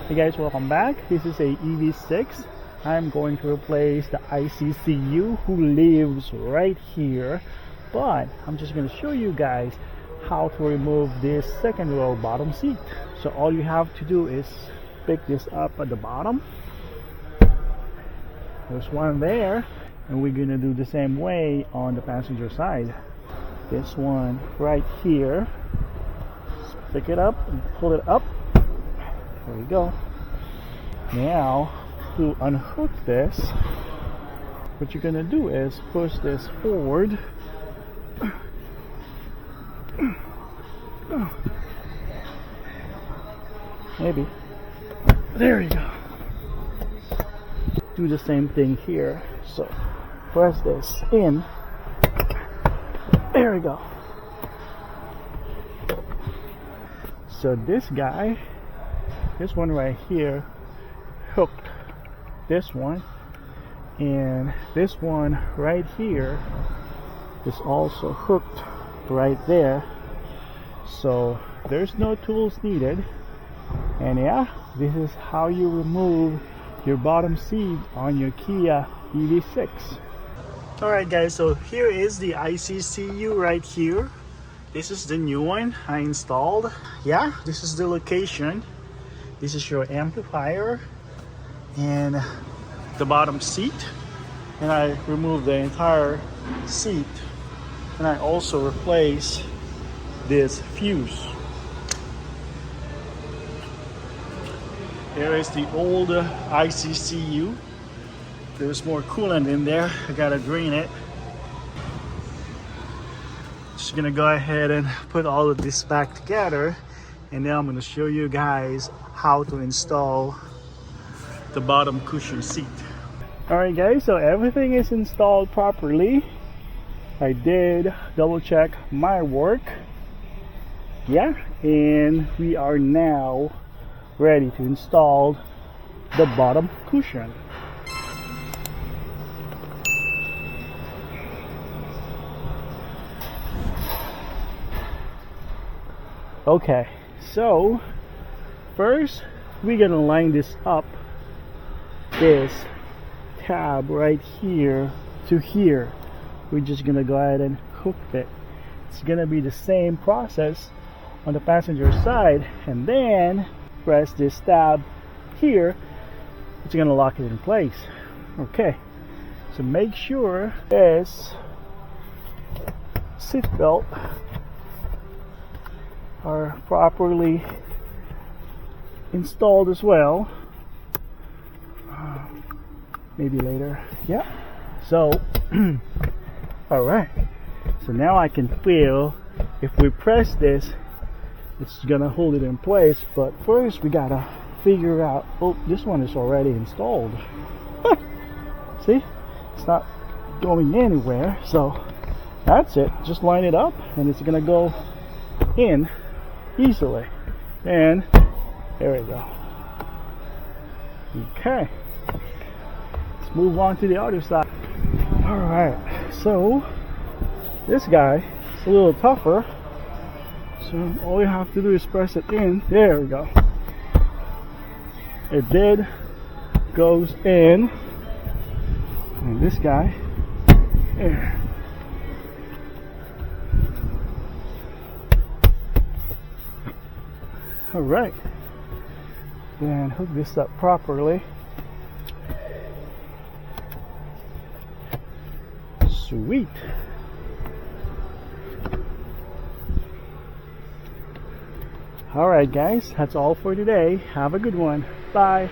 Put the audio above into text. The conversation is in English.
Hey guys, welcome back. This is a EV6. I'm going to replace the ICCU who lives right here, but I'm just going to show you guys how to remove this second row bottom seat. So all you have to do is pick this up at the bottom. There's one there, and we're going to do the same way on the passenger side. This one right here, just pick it up and pull it up. There we go. Now to unhook this, what you're gonna do is push this forward. Maybe. There you go. Do the same thing here. So press this in. There we go. So this guy, this one right here, hooked this one, and this one right here is also hooked right there. So there's no tools needed, and yeah, this is how you remove your bottom seat on your Kia EV6. Alright guys, so here is the ICCU right here. This is the new one I installed. Yeah, this is the location. This is your amplifier and the bottom seat, and I removed the entire seat, and I also replaced this fuse. Here is the old ICCU. There's more coolant in there. I gotta drain it. Just gonna go ahead and put all of this back together, and then I'm gonna show you guys how to install the bottom cushion seat. Alright guys, so everything is installed properly. I did double check my work. Yeah, and we are now ready to install the bottom cushion. Okay, so first we're gonna line this up, this tab right here to here. We're just gonna go ahead and hook it. It's gonna be the same process on the passenger side, and then press this tab here. It's gonna lock it in place. Okay, so make sure this seat belt are properly installed as well. Maybe later. Yeah. So all right, so now I can feel if we press this, it's gonna hold it in place. But first we gotta figure out, oh, this one is already installed. See, it's not going anywhere. So that's it, just line it up and it's gonna go in easily, and there we go. Okay, let's move on to the other side. All right, so this guy is a little tougher, so all you have to do is press it in. There we go. It did goes in, and this guy there. All right, then hook this up properly. Sweet. All right guys, that's all for today. Have a good one. Bye.